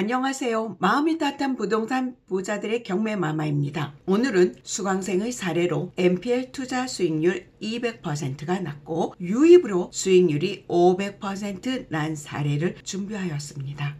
안녕하세요. 마음이 따뜻한 부동산 부자들의 경매마마입니다. 오늘은 수강생의 사례로 NPL 투자 수익률 200%가 났고 유입으로 수익률이 500% 난 사례를 준비하였습니다.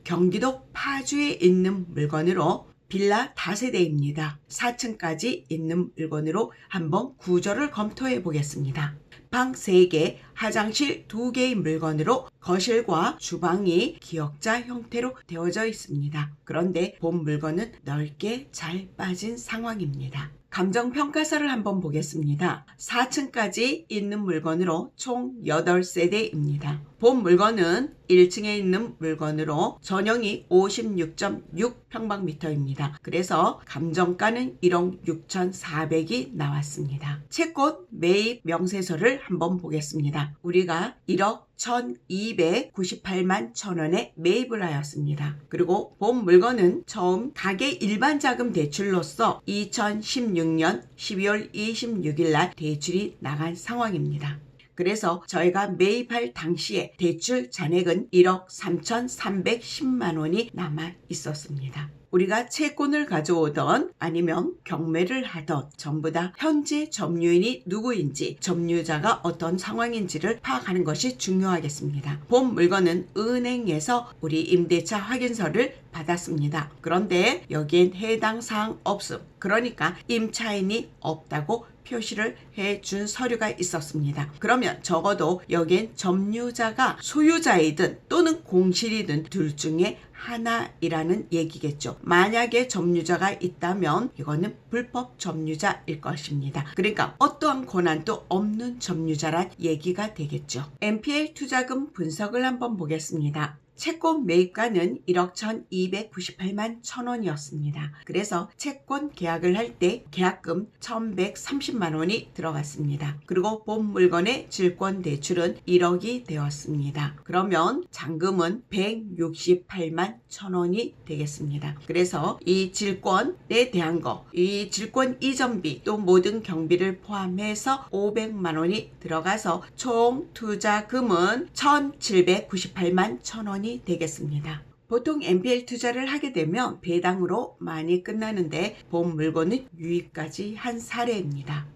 경기도 파주에 있는 물건으로 빌라 다세대입니다. 4층까지 있는 물건으로 한번 구조를 검토해 보겠습니다. 방 3개, 화장실 2개의 물건으로 거실과 주방이 기역자 형태로 되어져 있습니다. 그런데 본 물건은 넓게 잘 빠진 상황입니다. 감정평가서를 한번 보겠습니다. 4층까지 있는 물건으로 총 8세대입니다. 본 물건은 1층에 있는 물건으로 전용이 56.6평방미터입니다. 그래서 감정가는 1억 6,400이 나왔습니다. 채권 매입 명세서를 한번 보겠습니다. 우리가 1억 1,298만 1,000원에 매입을 하였습니다. 그리고 본 물건은 처음 가계 일반 자금 대출로서 2016년 12월 26일 날 대출이 나간 상황입니다. 그래서 저희가 매입할 당시에 대출 잔액은 1억 3,310만 원이 남아 있었습니다. 우리가 채권을 가져오던 아니면 경매를 하던 전부 다 현재 점유인이 누구인지 점유자가 어떤 상황인지를 파악하는 것이 중요하겠습니다. 본 물건은 은행에서 우리 임대차 확인서를 받았습니다. 그런데 여기엔 해당 사항 없음. 그러니까 임차인이 없다고 표시를 해준 서류가 있었습니다. 그러면 적어도 여기엔 점유자가 소유자이든 또는 공실이든 둘 중에 하나이라는 얘기겠죠. 만약에 점유자가 있다면 이거는 불법 점유자일 것입니다. 그러니까 어떠한 권한도 없는 점유자란 얘기가 되겠죠. NPL 투자금 분석을 한번 보겠습니다. 채권 매입가는 1억 1,298만 1,000원이었습니다. 그래서 채권 계약을 할 때 계약금 1,130만 원이 들어갔습니다. 그리고 본 물건의 질권 대출은 1억이 되었습니다. 그러면 잔금은 168만 1,000원이 되겠습니다. 그래서 이 질권에 대한 거, 이 질권 이전비 또 모든 경비를 포함해서 500만 원이 들어가서 총 투자금은 1,798만 1,000원이 되겠습니다. 보통 NPL 투자를 하게 되면 배당으로 많이 끝나는데 본 물건은 유입까지 한 사례입니다.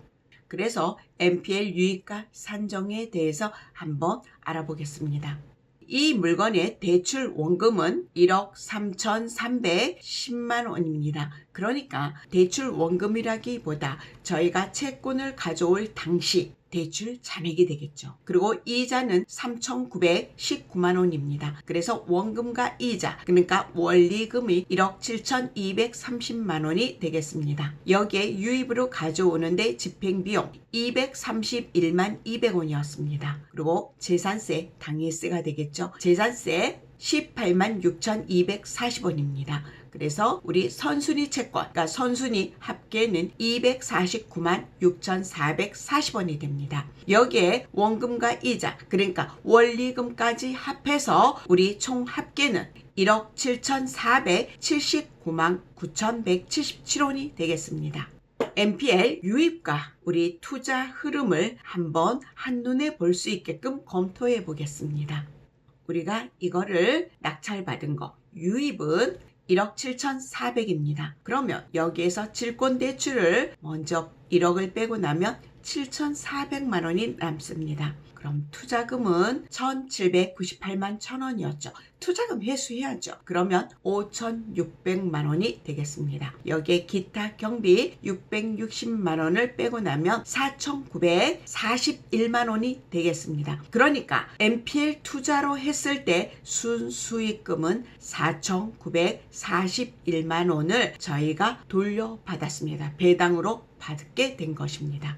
그래서 NPL 유입가 산정에 대해서 한번 알아보겠습니다. 이 물건의 대출 원금은 1억 3,310만 원입니다. 그러니까 대출 원금이라기보다 저희가 채권을 가져올 당시 대출 잔액이 되겠죠. 그리고 이자는 3,919만 원입니다. 그래서 원금과 이자, 그러니까 원리금이 1억 7,230만 원이 되겠습니다. 여기에 유입으로 가져오는데 집행비용 231만 200원이었습니다. 그리고 재산세, 당해세가 되겠죠. 재산세 18만 6,240원입니다. 그래서 우리 선순위 채권, 그러니까 선순위 합계는 249만 6,440원이 됩니다. 여기에 원금과 이자, 그러니까 원리금까지 합해서 우리 총 합계는 1억 7,479만 9,177원이 되겠습니다. NPL 유입과 우리 투자 흐름을 한번 한눈에 볼 수 있게끔 검토해 보겠습니다. 우리가 이거를 낙찰받은 거, 유입은 1억 7,400입니다. 그러면 여기에서 질권대출을 먼저 1억을 빼고 나면 7,400만 원이 남습니다. 그럼 투자금은 1,798만 1,000원이었죠. 투자금 회수해야죠. 그러면 5,600만 원이 되겠습니다. 여기에 기타 경비 660만 원을 빼고 나면 4,941만 원이 되겠습니다. 그러니까 NPL 투자로 했을 때 순수익금은 4,941만 원을 저희가 돌려받았습니다. 배당으로 받게 된 것입니다.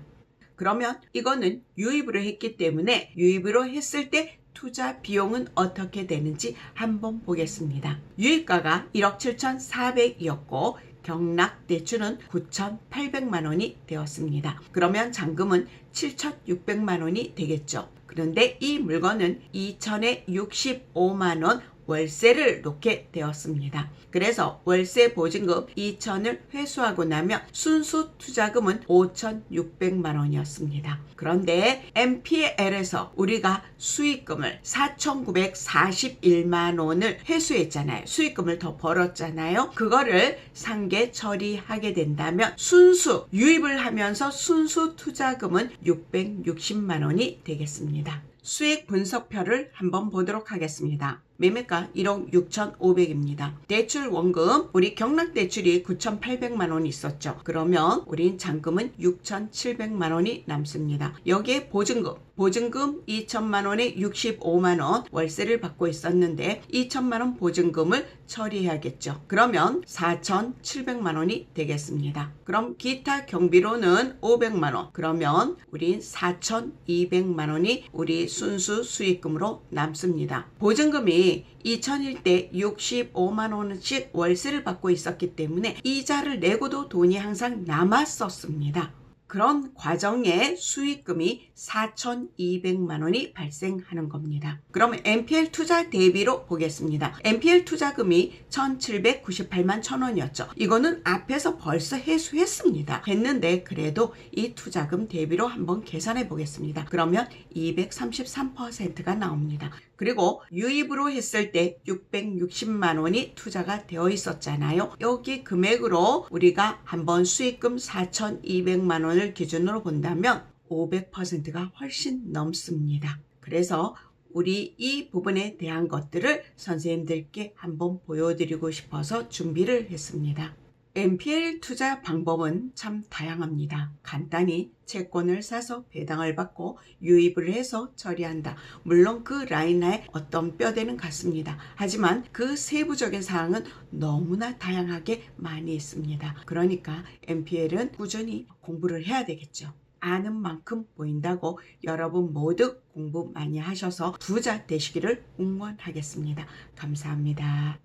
그러면 이거는 유입으로 했기 때문에 유입으로 했을 때 투자 비용은 어떻게 되는지 한번 보겠습니다. 유입가가 1억 7,400이었고 경락 대출은 9,800만 원이 되었습니다. 그러면 잔금은 7,600만 원이 되겠죠. 그런데 이 물건은 2,065만 원 월세를 놓게 되었습니다. 그래서 월세 보증금 2천을 회수하고 나면 순수 투자금은 5,600만 원이었습니다. 그런데 MPL에서 우리가 수익금을 4,941만 원을 회수했잖아요. 수익금을 더 벌었잖아요. 그거를 상계 처리하게 된다면 순수 유입을 하면서 순수 투자금은 660만 원이 되겠습니다. 수익 분석표를 한번 보도록 하겠습니다. 매매가 1억 6,500입니다. 대출 원금 우리 경락대출이 9,800만 원이 있었죠. 그러면 우린 잔금은 6,700만 원이 남습니다. 여기에 보증금 2천만 원에 65만 원 월세를 받고 있었는데 2천만 원 보증금을 처리해야겠죠. 그러면 4,700만 원이 되겠습니다. 그럼 기타 경비로는 500만 원. 그러면 우린 4,200만 원이 우리 순수 수익금으로 남습니다. 보증금이 2000일 때 65만 원씩 월세를 받고 있었기 때문에 이자를 내고도 돈이 항상 남았었습니다. 그런 과정에 수익금이 4,200만 원이 발생하는 겁니다. 그러면 NPL 투자 대비로 보겠습니다. NPL 투자금이 1,798만 1,000원이었죠. 이거는 앞에서 벌써 회수했습니다. 했는데 그래도 이 투자금 대비로 한번 계산해 보겠습니다. 그러면 233%가 나옵니다. 그리고 유입으로 했을 때 660만 원이 투자가 되어 있었잖아요. 여기 금액으로 우리가 한번 수익금 4,200만 원을 기준으로 본다면 500%가 훨씬 넘습니다. 그래서 우리 이 부분에 대한 것들을 선생님들께 한번 보여드리고 싶어서 준비를 했습니다. NPL 투자 방법은 참 다양합니다. 간단히 채권을 사서 배당을 받고 유입을 해서 처리한다. 물론 그 라인에 어떤 뼈대는 같습니다. 하지만 그 세부적인 사항은 너무나 다양하게 많이 있습니다. 그러니까 NPL은 꾸준히 공부를 해야 되겠죠. 아는 만큼 보인다고 여러분 모두 공부 많이 하셔서 부자 되시기를 응원하겠습니다. 감사합니다.